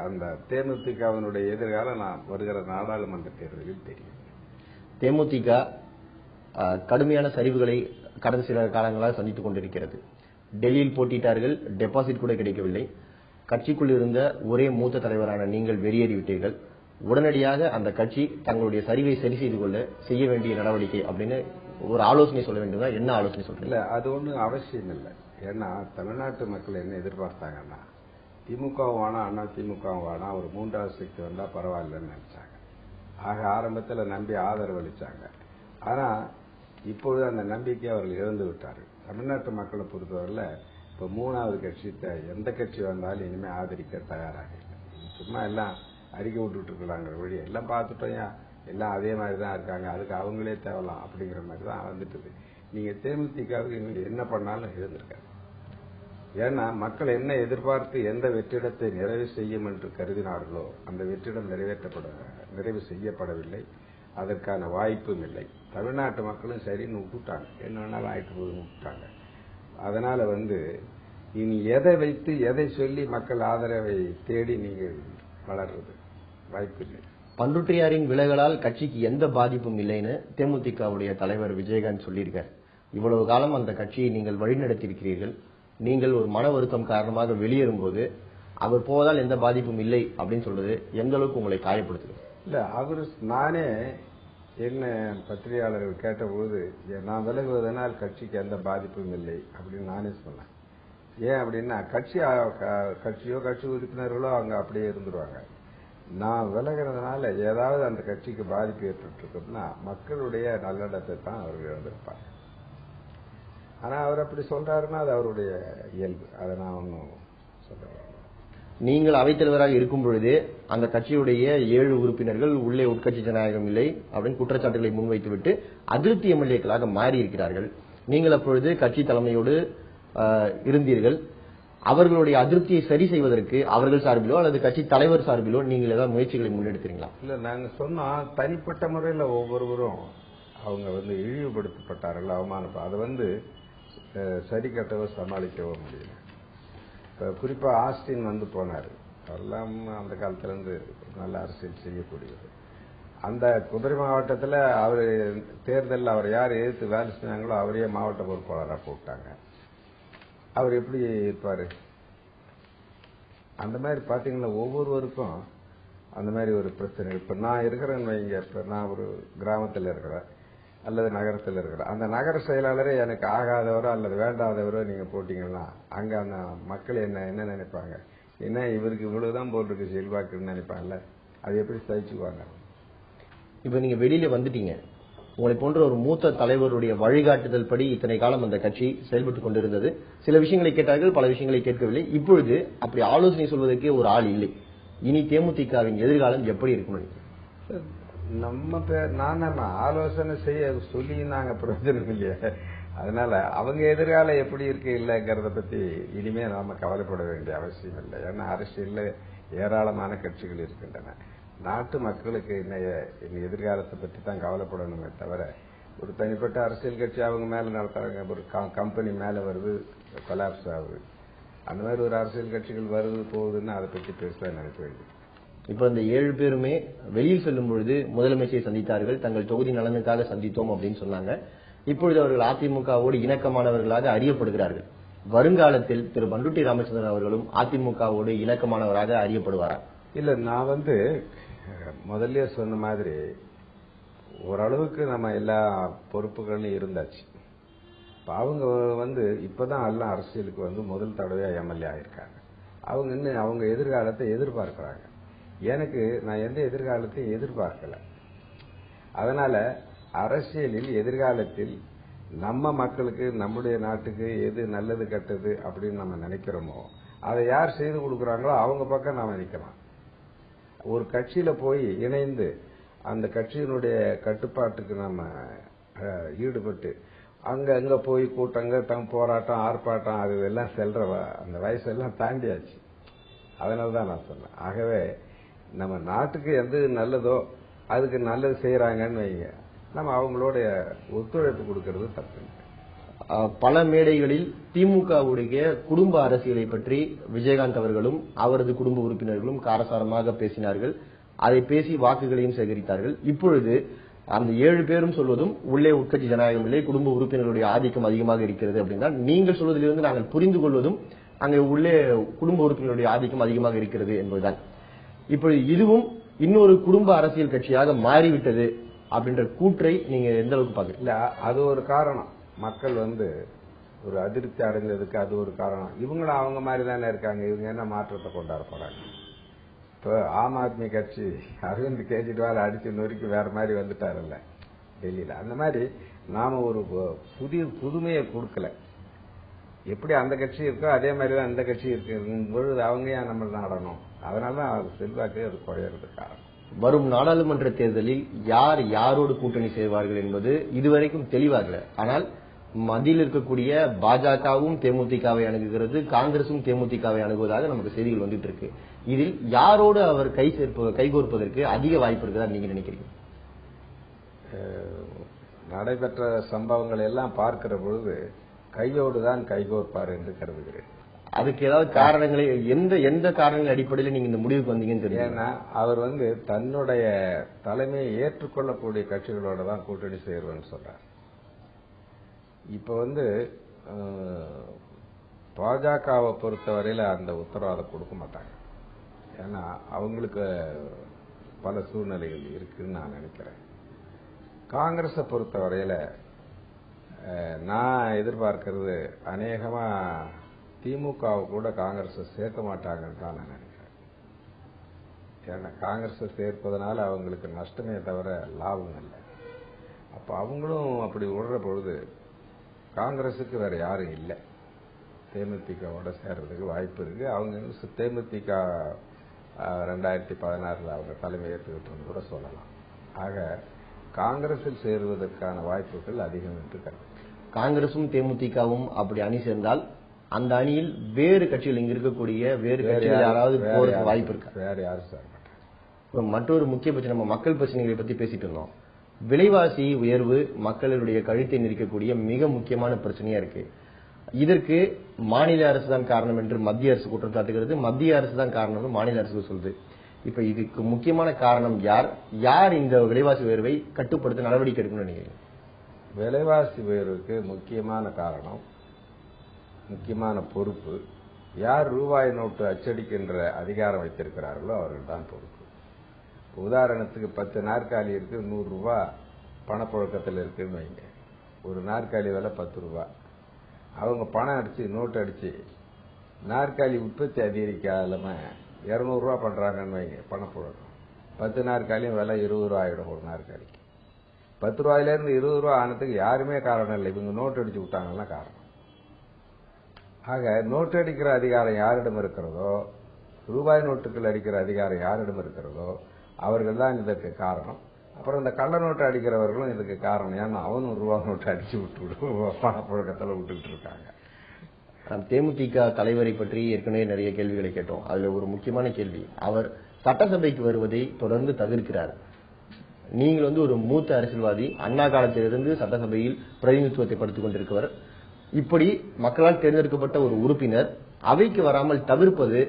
அந்த தேமுதிகவினுடைய எதிர்காலம் நான் வருகிற நாடாளுமன்ற தேர்தலில் தெரியும். தேமுதிக கடுமையான சரிவுகளை கடந்த சில காலங்களாக சந்தித்துக் கொண்டிருக்கிறது. டெல்லியில் போட்டியிட்டார்கள், டெபாசிட் கூட கிடைக்கவில்லை. கட்சிக்குள் இருந்த ஒரே மூத்த தலைவரான நீங்கள் வெளியேறிவிட்டீர்கள். உடனடியாக அந்த கட்சி தங்களுடைய சரிவை சரி செய்து கொள்ள செய்ய வேண்டிய நடவடிக்கை அப்படின்னு ஒரு ஆலோசனை சொல்ல வேண்டும். என்ன ஆலோசனை சொல்றீங்க? இல்ல, அது ஒன்றும் அவசியம் இல்லை. ஏன்னா தமிழ்நாட்டு மக்கள் என்ன எதிர்பார்த்தாங்கன்னா, திமுகவும் வேணா அண்ணா திமுகவும் வேணா ஒரு மூன்றாவது சக்தி வந்தா பரவாயில்லன்னு நினைச்சாங்க. ஆக ஆரம்பத்தில் நம்பி ஆதரவு அளிச்சாங்க. ஆனா இப்பொழுது அந்த நம்பிக்கை அவர்கள் இழந்து விட்டார்கள். தமிழ்நாட்டு மக்களை பொறுத்தவரையில் இப்ப மூணாவது கட்சி எந்த கட்சி வந்தாலும் இனிமே ஆதரிக்க தயாராக இல்லை. சும்மா எல்லாம் அறிக்கை விட்டுட்டு இருக்கிறாங்க வழி எல்லாம் பார்த்துட்டோம், எல்லாம் அதே மாதிரி தான் இருக்காங்க, அதுக்கு அவங்களே தேவலாம் அப்படிங்கிற மாதிரி தான் வந்துட்டு. நீங்க தேமுதிகவுக்கு என்ன பண்ணாலும் எழுந்திருக்காரு. ஏன்னா மக்கள் என்ன எதிர்பார்த்து எந்த வெற்றிடத்தை நிறைவு செய்யும் என்று கருதினார்களோ அந்த வெற்றிடம் நிறைவு செய்யப்படவில்லை. அதற்கான வாய்ப்பும் இல்லை. தமிழ்நாட்டு மக்களும் சரின்னு விட்டுட்டாங்க, என்ன வேணாலும் ஆயிட்டு போதுன்னு விட்டுட்டாங்க. அதனால இனி எதை வைத்து எதை சொல்லி மக்கள் ஆதரவை தேடி நீங்கள் வளர்றது வாய்ப்பில்லை. பண்ருட்டியாரின் விலகலால் கட்சிக்கு எந்த பாதிப்பும் இல்லைன்னு தேமுதிகவுடைய தலைவர் விஜயகாந்த் சொல்லியிருக்கார். இவ்வளவு காலம் அந்த கட்சியை நீங்கள் வழிநடத்தியிருக்கிறீர்கள். நீங்கள் ஒரு மன வருத்தம் காரணமாக வெளியேறும் போது அவர் போவதால் எந்த பாதிப்பும் இல்லை அப்படின்னு சொல்றது எந்த அளவுக்கு உங்களை காயப்படுத்துது? இல்ல, நானே என்ன பத்திரிகையாளர்கள் கேட்டபோது நான் விலகுவதனால் கட்சிக்கு எந்த பாதிப்பும் இல்லை அப்படின்னு நானே சொன்னேன். ஏன் அப்படின்னா கட்சியோ கட்சி உறுப்பினர்களோ அவங்க அப்படியே இருந்துருவாங்க. நான் விலகிறதுனால ஏதாவது அந்த கட்சிக்கு பாதிப்பு ஏற்பட்டிருக்குன்னா மக்களுடைய நல்லெண்ணத்தை தான் அவர்கள் இழந்திருப்பாங்க. ஆனா அவர் அப்படி சொல்றாருன்னா அது அவருடைய இயல்பு. அதை நான் ஒன்னும் சொல்றேன். நீங்கள் அவைத்தலைவராக இருக்கும் பொழுது அந்த கட்சியுடைய 7 உறுப்பினர்கள் உள்ளே உட்கட்சி ஜனநாயகம் இல்லை அப்படின்னு குற்றச்சாட்டுகளை முன்வைத்துவிட்டு அதிருப்தி எம்எல்ஏக்களாக மாறி இருக்கிறார்கள். நீங்கள் அப்பொழுது கட்சி தலைமையோடு இருந்தீர்கள். அவர்களுடைய அதிருப்தியை சரி செய்வதற்கு அவர்கள் சார்பிலோ அல்லது கட்சி தலைவர் சார்பிலோ நீங்கள் ஏதாவது முயற்சிகளை முன்னெடுக்கிறீங்களா? இல்ல, நாங்க சொன்னோம் தனிப்பட்ட முறையில் ஒவ்வொருவரும் அவங்க இழிவுபடுத்தப்பட்டார்கள், அவமானப்பட்ட அதை சரி கட்டவோ சமாளிக்கவோ முடியல. இப்ப குறிப்பா ஆஸ்டின் போனாரு. அவரெல்லாம் அந்த காலத்துல இருந்து நல்ல அரசியல் செய்யக்கூடியது. அந்த குதிரை மாவட்டத்தில் அவர் தேர்தலில் அவர் யார் எதிர்த்து வேலை செஞ்சாங்களோ அவரையே மாவட்ட பொறுப்பாளராக போட்டாங்க. அவர் எப்படி இருப்பாரு? அந்த மாதிரி பாத்தீங்கன்னா ஒவ்வொருவருக்கும் அந்த மாதிரி ஒரு பிரச்சனை. இப்ப நான் இருக்கிறேன்னு வைங்க, இப்ப நான் ஒரு கிராமத்தில் இருக்கிறேன் அல்லது நகரத்தில் இருக்கிறேன். அந்த நகர செயலாளரே எனக்கு ஆகாதவரோ அல்லது வேண்டாதவரோ நீங்க போட்டீங்கன்னா அங்க அந்த மக்கள் என்ன நினைப்பாங்க? என்ன இவருக்கு இவ்வளவுதான் போட்டிருக்கு செல்வாக்குன்னு நினைப்பாங்கல்ல, அது எப்படி சகிச்சுக்குவாங்க? இப்ப நீங்க வெளியில வந்துட்டீங்க. உங்களை போன்ற ஒரு மூத்த தலைவருடைய வழிகாட்டுதல் படி இத்தனை காலம் அந்த கட்சி செயல்பட்டுக் கொண்டிருந்தது. சில விஷயங்களை கேட்டார்கள், பல விஷயங்களை கேட்கவில்லை. இப்பொழுது அப்படி ஆலோசனை சொல்வதற்கே ஒரு ஆள் இல்லை. இனி தேமுதிகவின் எதிர்காலம் எப்படி இருக்கும்? நான் ஆலோசனை செய்ய சொல்லி நாங்க பிரயோஜனம் இல்லையே. அதனால அவங்க எதிர்காலம் எப்படி இருக்கு இல்லைங்கிறத பத்தி இனிமே நாம கவலைப்பட வேண்டிய அவசியம் இல்லை. ஏன்னா அரசியல்ல ஏராளமான கட்சிகள் இருக்கின்றன. நாட்டு மக்களுக்கு எதிர்காலத்தை பற்றி தான் கவலைப்படணுமே தவிர ஒரு தனிப்பட்ட அரசியல் கட்சி அவங்க மேல நடத்துறாங்க, ஒரு கம்பெனி மேல வருது, கொலாப்ஸ் ஆகுது, அந்த மாதிரி ஒரு அரசியல் கட்சிகள் வருது போகுதுன்னு அதை பற்றி பெருசா நினைக்க வேண்டியது. இப்ப இந்த 7 பேருமே வெளியில் செல்லும் பொழுது முதலமைச்சரை சந்தித்தார்கள். தங்கள் தொகுதி நலனுக்காக சந்தித்தோம் அப்படின்னு சொன்னாங்க. இப்பொழுது அவர்கள் அதிமுகவோடு இணக்கமானவர்களாக அறியப்படுகிறார்கள். வருங்காலத்தில் திரு பண்ருட்டி ராமச்சந்திரன் அவர்களும் அதிமுகவோடு இணக்கமானவராக அறியப்படுவாரா? இல்ல, நான் முதல்ல சொன்ன மாதிரி ஓரளவுக்கு நம்ம எல்லா பொறுப்புகளும் இருந்தாச்சு. அவங்க இப்பதான் எல்லாம் அரசியலுக்கு முதல் தடவையா எம்எல்ஏ ஆயிருக்காங்க. அவங்க இன்னும் அவங்க எதிர்காலத்தை எதிர்பார்க்கிறாங்க. எனக்கு நான் எந்த எதிர்காலத்தையும் எதிர்பார்க்கல. அதனால அரசியலில் எதிர்காலத்தில் நம்ம மக்களுக்கு நம்முடைய நாட்டுக்கு எது நல்லது கெட்டது அப்படின்னு நம்ம நினைக்கிறோமோ அதை யார் செய்து கொடுக்கறாங்களோ அவங்க பக்கம் நாம நிக்கலாம். ஒரு கட்சியில போய் இணைந்து அந்த கட்சியினுடைய கட்டுப்பாட்டுக்கு நம்ம ஈடுபட்டு அங்க போய் கூட்டங்க போராட்டம் ஆர்ப்பாட்டம் அது எல்லாம் செல்றவா அந்த வயசெல்லாம் தாண்டியாச்சு. அதனாலதான் நான் சொன்னேன். ஆகவே நம்ம நாட்டுக்கு எது நல்லதோ அதுக்கு நல்லது செய்யறாங்கன்னு வைங்க, நம்ம அவங்களோட ஒத்துழைப்பு கொடுக்கறது தப்பு. பல மேடைகளில் திமுகவுடைய குடும்ப அரசியலை பற்றி விஜயகாந்த் அவர்களும் அவரது குடும்ப உறுப்பினர்களும் காரசாரமாக பேசினார்கள். அதை பேசி வாக்குகளையும் சேகரித்தார்கள். இப்பொழுது அந்த 7 பேரும் சொல்வதும் உள்ளே உட்கட்சி ஜனநாயகம் இல்லை, குடும்ப உறுப்பினர்களுடைய ஆதிக்கம் அதிகமாக இருக்கிறது அப்படின்னா நீங்கள் சொல்வதிலிருந்து நாங்கள் புரிந்து கொள்வதும் அங்கே உள்ளே குடும்ப உறுப்பினர்களுடைய ஆதிக்கம் அதிகமாக இருக்கிறது என்பதுதான். இப்பொழுது இதுவும் இன்னொரு குடும்ப அரசியல் கட்சியாக மாறிவிட்டது அப்படின்ற கூற்றை நீங்க எந்த அளவுக்கு பாக்குறீங்க? இல்ல, அது ஒரு காரணம். மக்கள் ஒரு அதிருப்தி அடைந்ததுக்கு அது ஒரு காரணம். இவங்களும் அவங்க மாதிரி தானே இருக்காங்க. இவங்க என்ன மாற்றத்தை கொண்டாட போறாங்க? இப்போ ஆம் ஆத்மி கட்சி அரவிந்த் கெஜ்ரிவால் அடிச்சு நொறுக்கி வேற மாதிரி வந்துட்டாருல்ல டெல்லியில. அந்த மாதிரி நாம ஒரு புதுமையை கொடுக்கல. எப்படி அந்த கட்சி இருக்கோ அதே மாதிரிதான் இந்த கட்சி இருக்கு பொழுது அவங்க ஏன் நம்ம நாடணும்? அதனாலதான் செல்வாக்கு அது குறையறது காரணம். வரும் நாடாளுமன்ற தேர்தலில் யார் யாரோடு கூட்டணி செய்வார்கள் என்பது இதுவரைக்கும் தெளிவாகல. ஆனால் மத்தியில் இருக்கக்கூடிய பாஜகவும் தேமுதிகவை அணுகுகிறது, காங்கிரசும் தேமுதிகவை அணுகுவதாக நமக்கு செய்திகள் வந்துட்டு இருக்கு. இதில் யாரோடு அவர் கைகோர்ப்பதற்கு அதிக வாய்ப்பு இருக்கிறதா நீங்க நினைக்கிறீங்க? நடைபெற்ற சம்பவங்கள் எல்லாம் பார்க்கிற பொழுது கையோடு தான் கைகோர்ப்பார் என்று கருதுகிறேன். அதுக்கு ஏதாவது காரணங்களை எந்த காரணங்கள் அடிப்படையில் நீங்க இந்த முடிவுக்கு வந்தீங்கன்னு தெரியும். ஏன்னா அவர் தன்னுடைய தலைமையை ஏற்றுக்கொள்ளக்கூடிய கட்சிகளோட தான் கூட்டணி சேருவேன்னு சொல்றார். இப்ப பாஜகவை பொறுத்தவரையில அந்த உத்தரவாதம் கொடுக்க மாட்டாங்க. ஏன்னா அவங்களுக்கு பல சூழ்நிலைகள் இருக்குன்னு நான் நினைக்கிறேன். காங்கிரஸை பொறுத்தவரையில நான் எதிர்பார்க்கிறது அநேகமா திமுகவை கூட காங்கிரஸை சேர்க்க மாட்டாங்கன்னு தான் நான் நினைக்கிறேன். ஏன்னா காங்கிரஸை சேர்ப்பதனால அவங்களுக்கு நஷ்டமே தவிர லாபம் இல்லை. அப்ப அவங்களும் அப்படி விடுற பொழுது காங்கிரஸுக்கு வேற யாரும் இல்லை, தேமுதிகவோட சேர்றதுக்கு வாய்ப்பு இருக்கு. அவங்க தேமுதிக 2016 அவங்க தலைமை ஏற்றுக்கிட்டோன்னு கூட சொல்லலாம். ஆக காங்கிரஸில் சேருவதற்கான வாய்ப்புகள் அதிகம் என்று கருது. காங்கிரசும் தேமுதிகவும் அப்படி அணி சேர்ந்தால் அந்த அணியில் வேறு கட்சிகள் இங்க இருக்கக்கூடிய வேறு கட்சிகள் யாராவது போறதுக்கு வாய்ப்பு இருக்கு? வேற யாரும் சேர மாட்டாங்க. மற்றொரு முக்கிய பிரச்சனை, நம்ம மக்கள் பிரச்சனைகளை பத்தி பேசிட்டு இருந்தோம். விலைவாசி உயர்வு மக்களுடைய கழுத்தை நெரிக்கக்கூடிய மிக முக்கியமான பிரச்சனையா இருக்கு. இதற்கு மாநில அரசு தான் காரணம் என்று மத்திய அரசு குற்றம் சாட்டுகிறது, மத்திய அரசு தான் காரணம் மாநில அரசு சொல்லுது. இப்ப இதுக்கு முக்கியமான காரணம் யார் இந்த விலைவாசி உயர்வை கட்டுப்படுத்த நடவடிக்கை எடுக்கணும்னு நினைக்கிறீங்க? விலைவாசி உயர்வுக்கு முக்கியமான காரணம், முக்கியமான பொறுப்பு யார் ரூபாய் நோட்டு அச்சடிக்கின்ற அதிகாரம் வைத்திருக்கிறார்களோ அவர்கள் தான் பொறுப்பு. உதாரணத்துக்கு 10 நாற்காலி இருக்கு, 100 ரூபாய் பணப்புழக்கத்தில் இருக்குன்னு வைங்க. ஒரு நாற்காலி விலை 10 ரூபாய். அவங்க பணம் அடிச்சு நோட்டு அடிச்சு நாற்காலி உற்பத்தி அதிகரிக்காம 200 ரூபாய் பண்றாங்கன்னு வைங்க பணப்புழக்கம். 10 நாற்காலியும் விலை 20 ரூபாய் ஆயிடும் ஒரு நாற்காலிக்கு. 10 ரூபாயிலிருந்து 20 ரூபாய் ஆனதுக்கு யாருமே காரணம் இல்லை, இவங்க நோட்டு அடிச்சு விட்டாங்கன்னா காரணம். ஆக நோட்டு அடிக்கிற அதிகாரம் யாரிடம் இருக்கிறதோ, ரூபாய் நோட்டுகள் அடிக்கிற அதிகாரம் யாரிடம் இருக்கிறதோ அவர்கள் தான் இதற்கு காரணம். அப்புறம் இந்த கள்ள நோட்டு அடிக்கிறவர்களும் இதுக்கு காரணம். ஏன்னா அவனும் ரூபாய் நோட்டு அடிச்சு விட்டு பணப்புழக்கத்தில் விட்டுக்கிட்டு இருக்காங்க. தேமுதிக தலைவரை பற்றி ஏற்கனவே நிறைய கேள்விகளை கேட்டோம். அதுல ஒரு முக்கியமான கேள்வி, அவர் சட்டசபைக்கு வருவதை தொடர்ந்து தவிர்க்கிறார். நீங்கள் ஒரு மூத்த அரசியல்வாதி, அண்ணா காலத்திலிருந்து சட்டசபையில் பிரதிநிதித்துவத்தை படுத்திக் கொண்டிருக்கிறவர். இப்படி மக்களால் தேர்ந்தெடுக்கப்பட்ட ஒரு உறுப்பினர் அவைக்கு வராமல் தவிர்ப்பது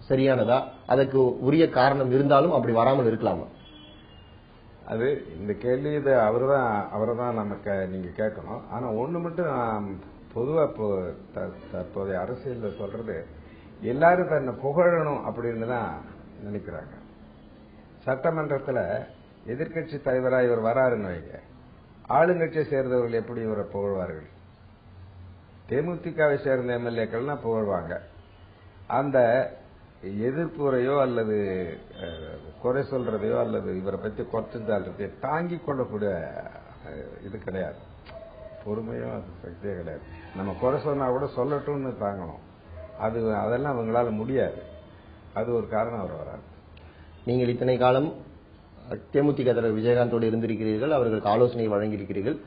சரியானதா? அதற்கு உரிய காரணம் இருந்தாலும் அப்படி வராமல் இருக்கலாமா? அது இந்த கேள்வி அவரைதான் நமக்கு நீங்க கேட்கணும். ஆனா ஒண்ணு மட்டும் பொதுவா தற்போதைய அரசியல் சொல்றது, எல்லாரும் தன்னை புகழணும் அப்படின்னு தான் நினைக்கிறாங்க. சட்டமன்றத்தில் எதிர்கட்சி தலைவராக இவர் வராருன்னு வைங்க, ஆளுங்கட்சியை சேர்ந்தவர்கள் எப்படி இவரை புகழ்வார்கள்? தேமுதிகவை சேர்ந்த எம்எல்ஏக்கள்லாம் புகழ்வாங்க. அந்த எதிர்ப்புரையோ அல்லது குறை சொல்றதையோ அல்லது இவரை பற்றி குறைச்சால்றதையோ தாங்கி கொள்ளக்கூடிய இது கிடையாது, பொறுமையும் அது சக்தியே கிடையாது. நம்ம குறை சொன்னா கூட சொல்லட்டும்னு தாங்கணும், அதெல்லாம் அவங்களால முடியாது. அது ஒரு காரணம் அவர் வராது. நீங்கள் இத்தனை காலம் தேமுதிக தலைவர் விஜயகாந்தோடு இருந்திருக்கிறீர்கள், அவர்களுக்கு ஆலோசனை வழங்கியிருக்கிறீர்கள்.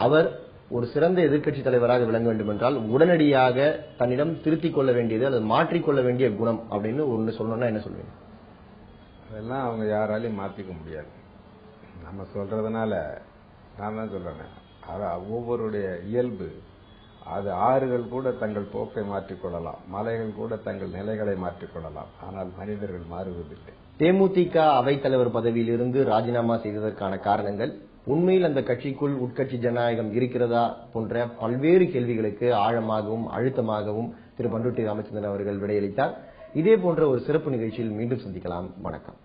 அவர் ஒரு சிறந்த எதிர்க்கட்சி தலைவராக விளங்க வேண்டும் என்றால் உடனடியாக தன்னிடம் திருத்திக் கொள்ள வேண்டியது அல்லது மாற்றிக்கொள்ள வேண்டிய குணம் அப்படின்னு ஒன்று சொல்லணும்னா என்ன சொல்லுவீங்க? அதெல்லாம் அவங்க யாராலையும் மாற்றிக்க முடியாது. நம்ம சொல்றதுனால நான் தான் சொல்றேன், ஒவ்வொருடைய இயல்பு அது. ஆறுகள் கூட தங்கள் போக்கை மாற்றிக்கொள்ளலாம், மலைகள் கூட தங்கள் நிலைகளை மாற்றிக்கொள்ளலாம், ஆனால் மனிதர்கள் மாறுவதில்லை. தேமுதிக அவைத்தலைவர் பதவியில் இருந்து ராஜினாமா செய்ததற்கான காரணங்கள், உண்மையில் அந்த கட்சிக்குள் உட்கட்சி ஜனநாயகம் இருக்கிறதா போன்ற பல்வேறு கேள்விகளுக்கு ஆழமாகவும் அழுத்தமாகவும் திரு பண்ருட்டி ராமச்சந்திரன் அவர்கள் விடையளித்தார். இதே போன்ற ஒரு சிறப்பு நிகழ்ச்சியில் மீண்டும் சந்திக்கலாம். வணக்கம்.